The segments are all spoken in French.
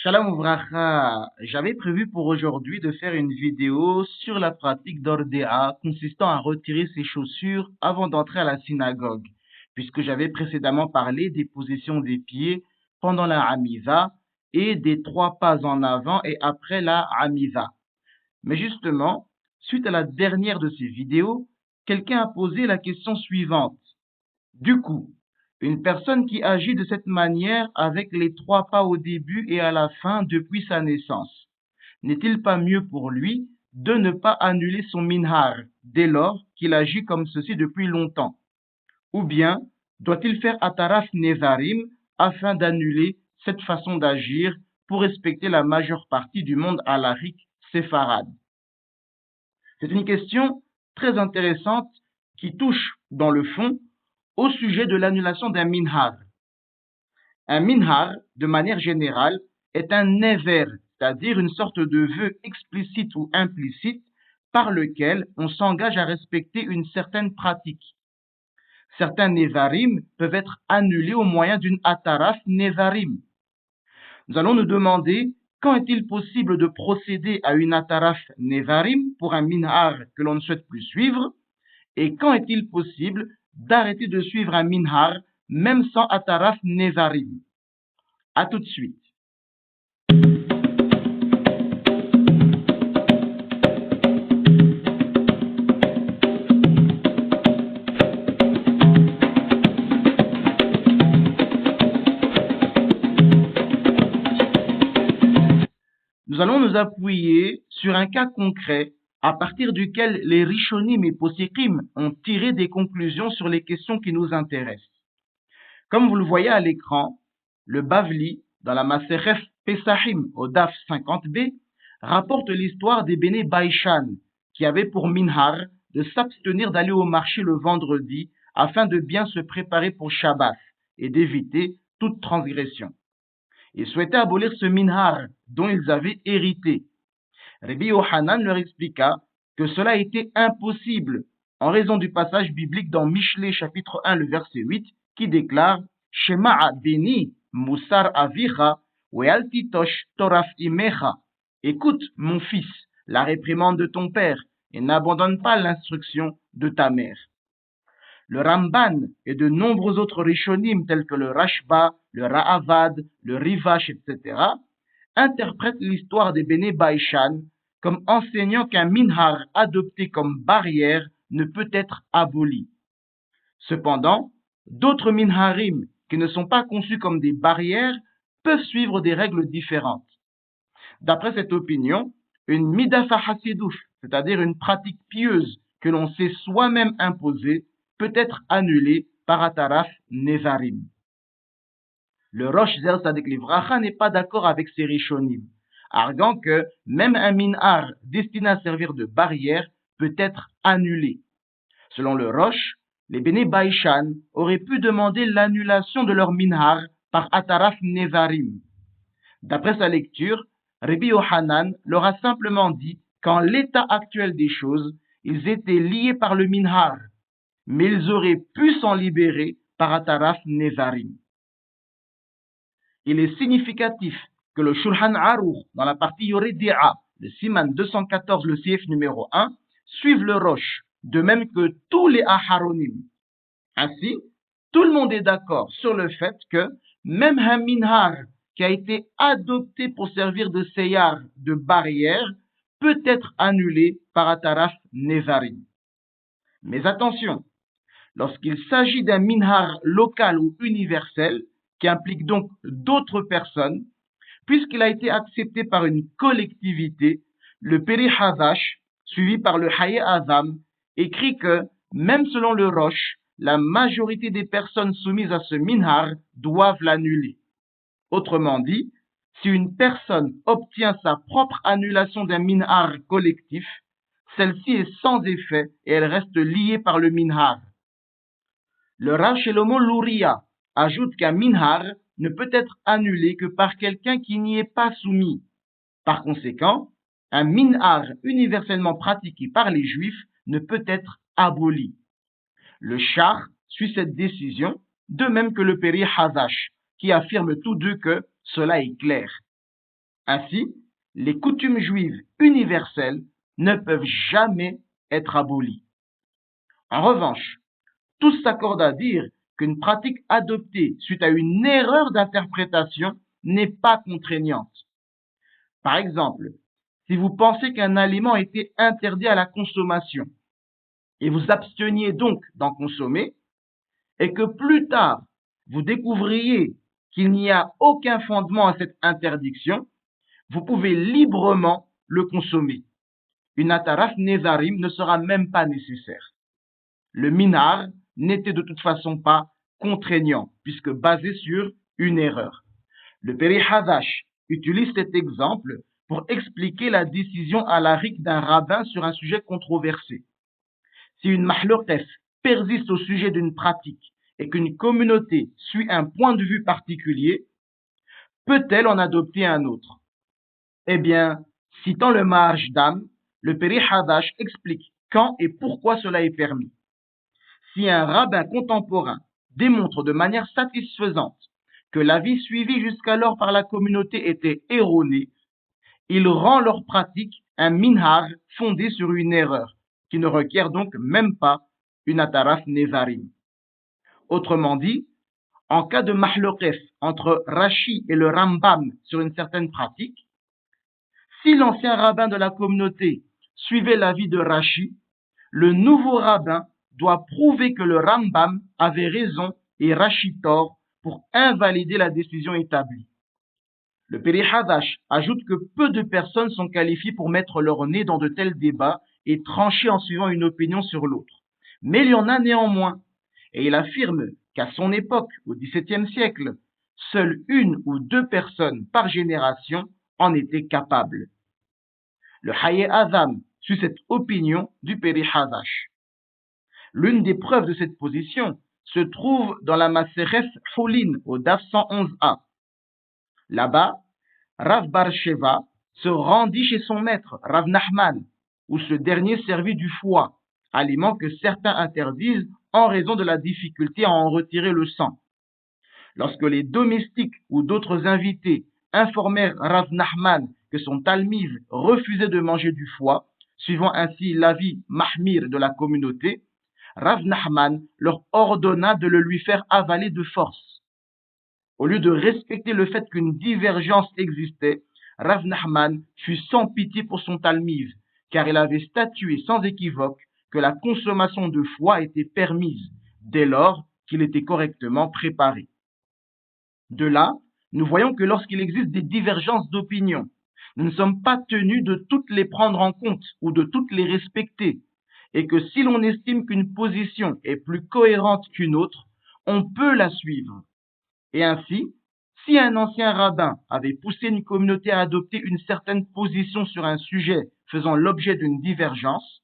Shalom Ouvracha, j'avais prévu pour aujourd'hui de faire une vidéo sur la pratique d'Ordéa consistant à retirer ses chaussures avant d'entrer à la synagogue, puisque j'avais précédemment parlé des positions des pieds pendant la Hamiza et des 3 pas en avant et après la Hamiza. Mais justement, suite à la dernière de ces vidéos, quelqu'un a posé la question suivante. Du coup, une personne qui agit de cette manière avec les 3 pas au début et à la fin depuis sa naissance, n'est-il pas mieux pour lui de ne pas annuler son minhar dès lors qu'il agit comme ceci depuis longtemps? Ou bien doit-il faire ataraf nevarim afin d'annuler cette façon d'agir pour respecter la majeure partie du monde halachique séfarade? C'est une question très intéressante qui touche, dans le fond, au sujet de l'annulation d'un minhar. Un minhar, de manière générale, est un never, c'est-à-dire une sorte de vœu explicite ou implicite par lequel on s'engage à respecter une certaine pratique. Certains nevarim peuvent être annulés au moyen d'une ataraf nevarim. Nous allons nous demander quand est-il possible de procéder à une ataraf nevarim pour un minhar que l'on ne souhaite plus suivre, et quand est-il possible d'arrêter de suivre un minhar même sans ataraf nevarim. À tout de suite. Nous allons nous appuyer sur un cas concret à partir duquel les Rishonim et Posikim ont tiré des conclusions sur les questions qui nous intéressent. Comme vous le voyez à l'écran, le Bavli, dans la Maseref Pesachim au Daf 50b, rapporte l'histoire des Béné Baïchan, qui avaient pour minhar de s'abstenir d'aller au marché le vendredi afin de bien se préparer pour Shabbat et d'éviter toute transgression. Ils souhaitaient abolir ce minhar dont ils avaient hérité. Rabbi Yohanan leur expliqua que cela était impossible en raison du passage biblique dans Mishlé chapitre 1 le verset 8 qui déclare Shema beni musar avicha weal titosh toraf imecha. Écoute, mon fils, la réprimande de ton père et n'abandonne pas l'instruction de ta mère. Le Ramban et de nombreux autres Rishonim tels que le Rashba, le Ra'avad, le Rivash, etc. interprètent l'histoire des Béné Baïchan comme enseignant qu'un minhar adopté comme barrière ne peut être aboli. Cependant, d'autres minharim qui ne sont pas conçus comme des barrières peuvent suivre des règles différentes. D'après cette opinion, une midafa hasidouf, c'est-à-dire une pratique pieuse que l'on s'est soi-même imposée, peut être annulée par ataraf nevarim. Le Rosh Zer Sadik Livracha n'est pas d'accord avec ces Rishonim, arguant que même un minhar destiné à servir de barrière peut être annulé. Selon le Rosh, les Béné Baïchan auraient pu demander l'annulation de leur minhar par ataraf nevarim. D'après sa lecture, Rabbi Yohanan leur a simplement dit qu'en l'état actuel des choses, ils étaient liés par le minhar, mais ils auraient pu s'en libérer par ataraf nevarim. Il est significatif que le Shulchan Aruch, dans la partie Yoredia, le Siman 214, le CF numéro 1, suive le Rosh, de même que tous les Aharonim. Ainsi, tout le monde est d'accord sur le fait que même un minhar qui a été adopté pour servir de seyar, de barrière, peut être annulé par ataraf nevarim. Mais attention, lorsqu'il s'agit d'un minhar local ou universel, qui implique donc d'autres personnes, puisqu'il a été accepté par une collectivité, le Peri Havash, suivi par le Haye Azam, écrit que, même selon le Rosh, la majorité des personnes soumises à ce minhar doivent l'annuler. Autrement dit, si une personne obtient sa propre annulation d'un minhar collectif, celle-ci est sans effet et elle reste liée par le minhar. Le Rav Shlomo Luria ajoute qu'un minhar ne peut être annulé que par quelqu'un qui n'y est pas soumis. Par conséquent, un minhar universellement pratiqué par les Juifs ne peut être aboli. Le Shach suit cette décision, de même que le Peri Havash, qui affirment tous deux que cela est clair. Ainsi, les coutumes juives universelles ne peuvent jamais être abolies. En revanche, tous s'accordent à dire qu'une pratique adoptée suite à une erreur d'interprétation n'est pas contraignante. Par exemple, si vous pensez qu'un aliment était interdit à la consommation et vous absteniez donc d'en consommer, et que plus tard vous découvriez qu'il n'y a aucun fondement à cette interdiction, vous pouvez librement le consommer. Une ataraf nezarim ne sera même pas nécessaire. Le minar n'était de toute façon pas contraignant, puisque basé sur une erreur. Le Peri Hadash utilise cet exemple pour expliquer la décision halakhique d'un rabbin sur un sujet controversé. Si une mahloukef persiste au sujet d'une pratique et qu'une communauté suit un point de vue particulier, peut-elle en adopter un autre? Eh bien, citant le Maharj Dam, le Peri Hadash explique quand et pourquoi cela est permis. Si un rabbin contemporain démontre de manière satisfaisante que l'avis suivi jusqu'alors par la communauté était erroné, il rend leur pratique un minhar fondé sur une erreur, qui ne requiert donc même pas une ataraf nezarim. Autrement dit, en cas de mahloukef entre Rashi et le Rambam sur une certaine pratique, si l'ancien rabbin de la communauté suivait l'avis de Rashi, le nouveau rabbin doit prouver que le Rambam avait raison et Rashi tort pour invalider la décision établie. Le Peri Hadash ajoute que peu de personnes sont qualifiées pour mettre leur nez dans de tels débats et trancher en suivant une opinion sur l'autre. Mais il y en a néanmoins. Et il affirme qu'à son époque, au XVIIe siècle, seule une ou deux personnes par génération en étaient capables. Le Haye Azam suit cette opinion du Peri Hadash. L'une des preuves de cette position se trouve dans la Maseref Choulin au DAF 111a. Là-bas, Rav Bar Sheva se rendit chez son maître, Rav Nachman, où ce dernier servit du foie, aliment que certains interdisent en raison de la difficulté à en retirer le sang. Lorsque les domestiques ou d'autres invités informèrent Rav Nachman que son talmiz refusait de manger du foie, suivant ainsi l'avis mahmir de la communauté, Rav Nachman leur ordonna de le lui faire avaler de force. Au lieu de respecter le fait qu'une divergence existait, Rav Nachman fut sans pitié pour son talmiz, car il avait statué sans équivoque que la consommation de foie était permise, dès lors qu'il était correctement préparé. De là, nous voyons que lorsqu'il existe des divergences d'opinion, nous ne sommes pas tenus de toutes les prendre en compte ou de toutes les respecter, et que si l'on estime qu'une position est plus cohérente qu'une autre, on peut la suivre. Et ainsi, si un ancien rabbin avait poussé une communauté à adopter une certaine position sur un sujet faisant l'objet d'une divergence,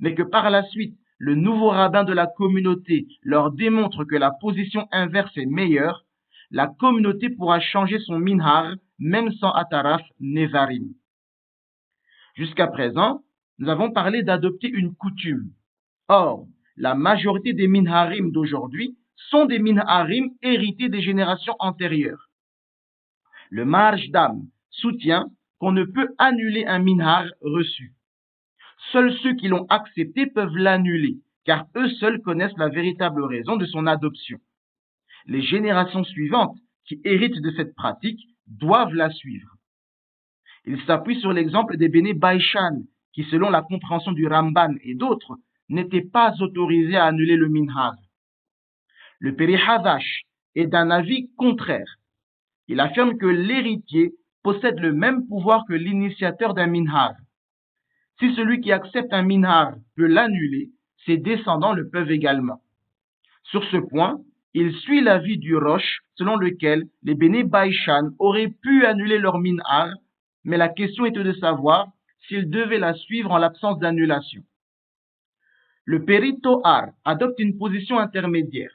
mais que par la suite, le nouveau rabbin de la communauté leur démontre que la position inverse est meilleure, la communauté pourra changer son minhar, même sans ataraf nezarim. Jusqu'à présent, nous avons parlé d'adopter une coutume. Or, la majorité des minharim d'aujourd'hui sont des minharim hérités des générations antérieures. Le Maharj Dam soutient qu'on ne peut annuler un minhar reçu. Seuls ceux qui l'ont accepté peuvent l'annuler, car eux seuls connaissent la véritable raison de son adoption. Les générations suivantes qui héritent de cette pratique doivent la suivre. Il s'appuie sur l'exemple des Béné Baïchan, qui selon la compréhension du Ramban et d'autres, n'étaient pas autorisés à annuler le minhar. Le Peri Hadash est d'un avis contraire. Il affirme que l'héritier possède le même pouvoir que l'initiateur d'un minhar. Si celui qui accepte un minhar peut l'annuler, ses descendants le peuvent également. Sur ce point, il suit l'avis du Rosh, selon lequel les Béné Baïchan auraient pu annuler leur minhar, mais la question était de savoir s'ils devaient la suivre en l'absence d'annulation. Le Peri Tohar adopte une position intermédiaire.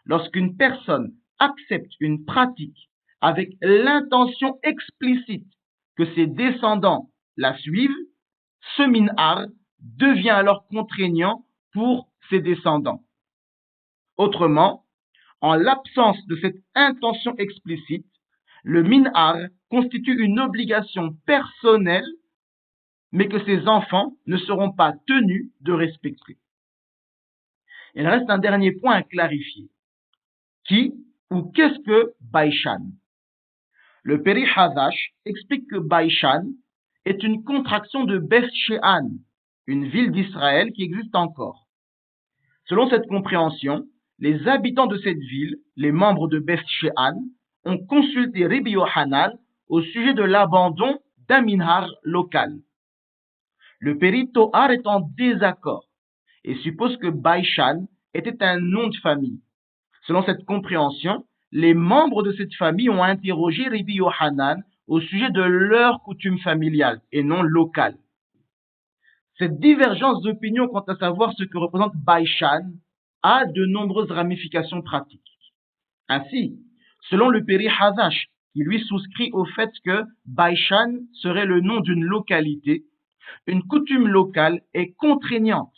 Lorsqu'une personne accepte une pratique avec l'intention explicite que ses descendants la suivent, ce minhar devient alors contraignant pour ses descendants. Autrement, en l'absence de cette intention explicite, Le minhar constitue une obligation personnelle, mais que ses enfants ne seront pas tenus de respecter. Il reste un dernier point à clarifier. Qui ou qu'est-ce que Baishan? Le Peri Hazash explique que Baishan est une contraction de Beth She'an, une ville d'Israël qui existe encore. Selon cette compréhension, les habitants de cette ville, les membres de Beth She'an, ont consulté Rabbi Yohanan au sujet de l'abandon d'un minhar local. Le Peri Tohar est en désaccord et suppose que Baishan était un nom de famille. Selon cette compréhension, les membres de cette famille ont interrogé Rabbi Yohanan au sujet de leur coutume familiale et non locale. Cette divergence d'opinion quant à savoir ce que représente Baishan a de nombreuses ramifications pratiques. Ainsi, selon le Peri Hazash, qui lui souscrit au fait que Baishan serait le nom d'une localité, une coutume locale est contraignante.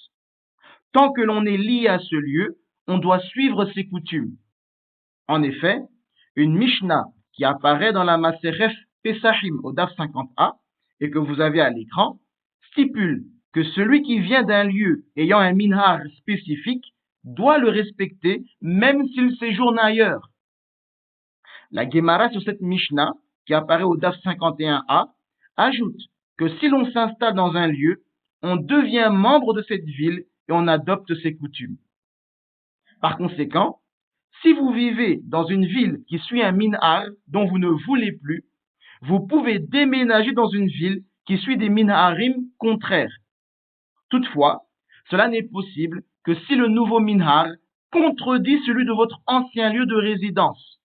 Tant que l'on est lié à ce lieu, on doit suivre ses coutumes. En effet, une Mishnah qui apparaît dans la Maseref Pesachim au DAF 50a et que vous avez à l'écran stipule que celui qui vient d'un lieu ayant un minhar spécifique doit le respecter même s'il séjourne ailleurs. La Gemara sur cette Mishnah, qui apparaît au DAF 51a, ajoute que si l'on s'installe dans un lieu, on devient membre de cette ville et on adopte ses coutumes. Par conséquent, si vous vivez dans une ville qui suit un minhar dont vous ne voulez plus, vous pouvez déménager dans une ville qui suit des minharim contraires. Toutefois, cela n'est possible que si le nouveau minhar contredit celui de votre ancien lieu de résidence.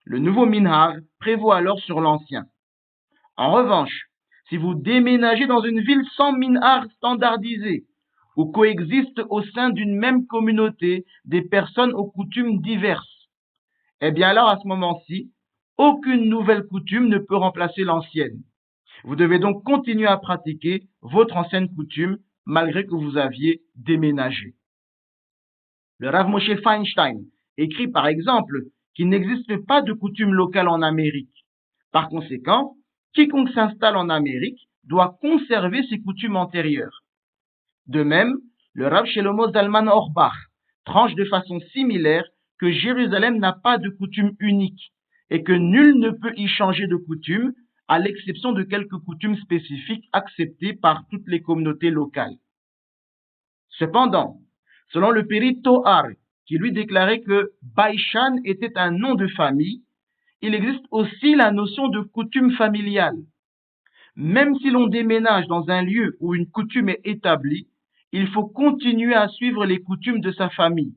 Le nouveau minhar prévaut alors sur l'ancien. En revanche, si vous déménagez dans une ville sans minhar standardisé, ou coexistent au sein d'une même communauté des personnes aux coutumes diverses, eh bien alors à ce moment-ci, aucune nouvelle coutume ne peut remplacer l'ancienne. Vous devez donc continuer à pratiquer votre ancienne coutume malgré que vous aviez déménagé. Le Rav Moshe Feinstein écrit par exemple qu'il n'existe pas de coutume locale en Amérique. Par conséquent, quiconque s'installe en Amérique doit conserver ses coutumes antérieures. De même, le Rav Shlomo Zalman Auerbach tranche de façon similaire que Jérusalem n'a pas de coutume unique et que nul ne peut y changer de coutume à l'exception de quelques coutumes spécifiques acceptées par toutes les communautés locales. Cependant, selon le Peri Tohar, qui lui déclarait que Baishan était un nom de famille, il existe aussi la notion de coutume familiale. Même si l'on déménage dans un lieu où une coutume est établie, il faut continuer à suivre les coutumes de sa famille.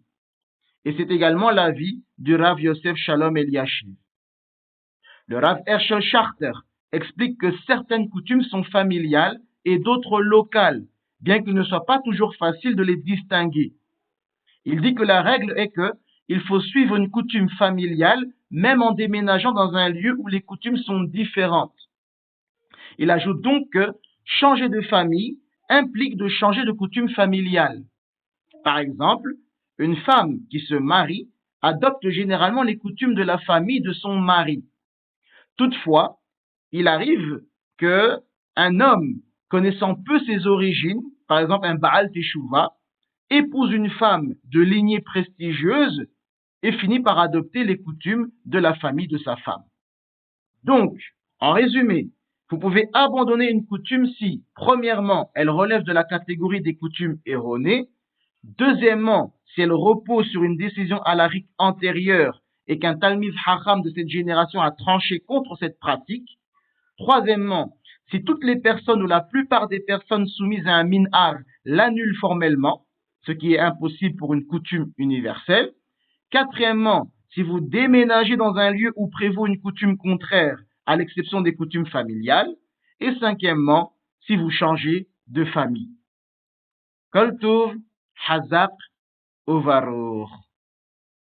Et c'est également l'avis du Rav Yosef Shalom Eliashiv. Le Rav Hershel Schachter explique que certaines coutumes sont familiales et d'autres locales, bien qu'il ne soit pas toujours facile de les distinguer. Il dit que la règle est que il faut suivre une coutume familiale même en déménageant dans un lieu où les coutumes sont différentes. Il ajoute donc que changer de famille implique de changer de coutume familiale. Par exemple, une femme qui se marie adopte généralement les coutumes de la famille de son mari. Toutefois, il arrive que un homme connaissant peu ses origines, par exemple un Baal Teshuva, épouse une femme de lignée prestigieuse et finit par adopter les coutumes de la famille de sa femme. Donc, en résumé, vous pouvez abandonner une coutume si, premièrement, elle relève de la catégorie des coutumes erronées, deuxièmement, si elle repose sur une décision halakhique antérieure et qu'un Talmid Chacham de cette génération a tranché contre cette pratique, troisièmement, si toutes les personnes ou la plupart des personnes soumises à un minhar l'annulent formellement, ce qui est impossible pour une coutume universelle, quatrièmement, si vous déménagez dans un lieu où prévaut une coutume contraire, à l'exception des coutumes familiales, et cinquièmement, si vous changez de famille. Kol Tov, Hazak, Ovaror.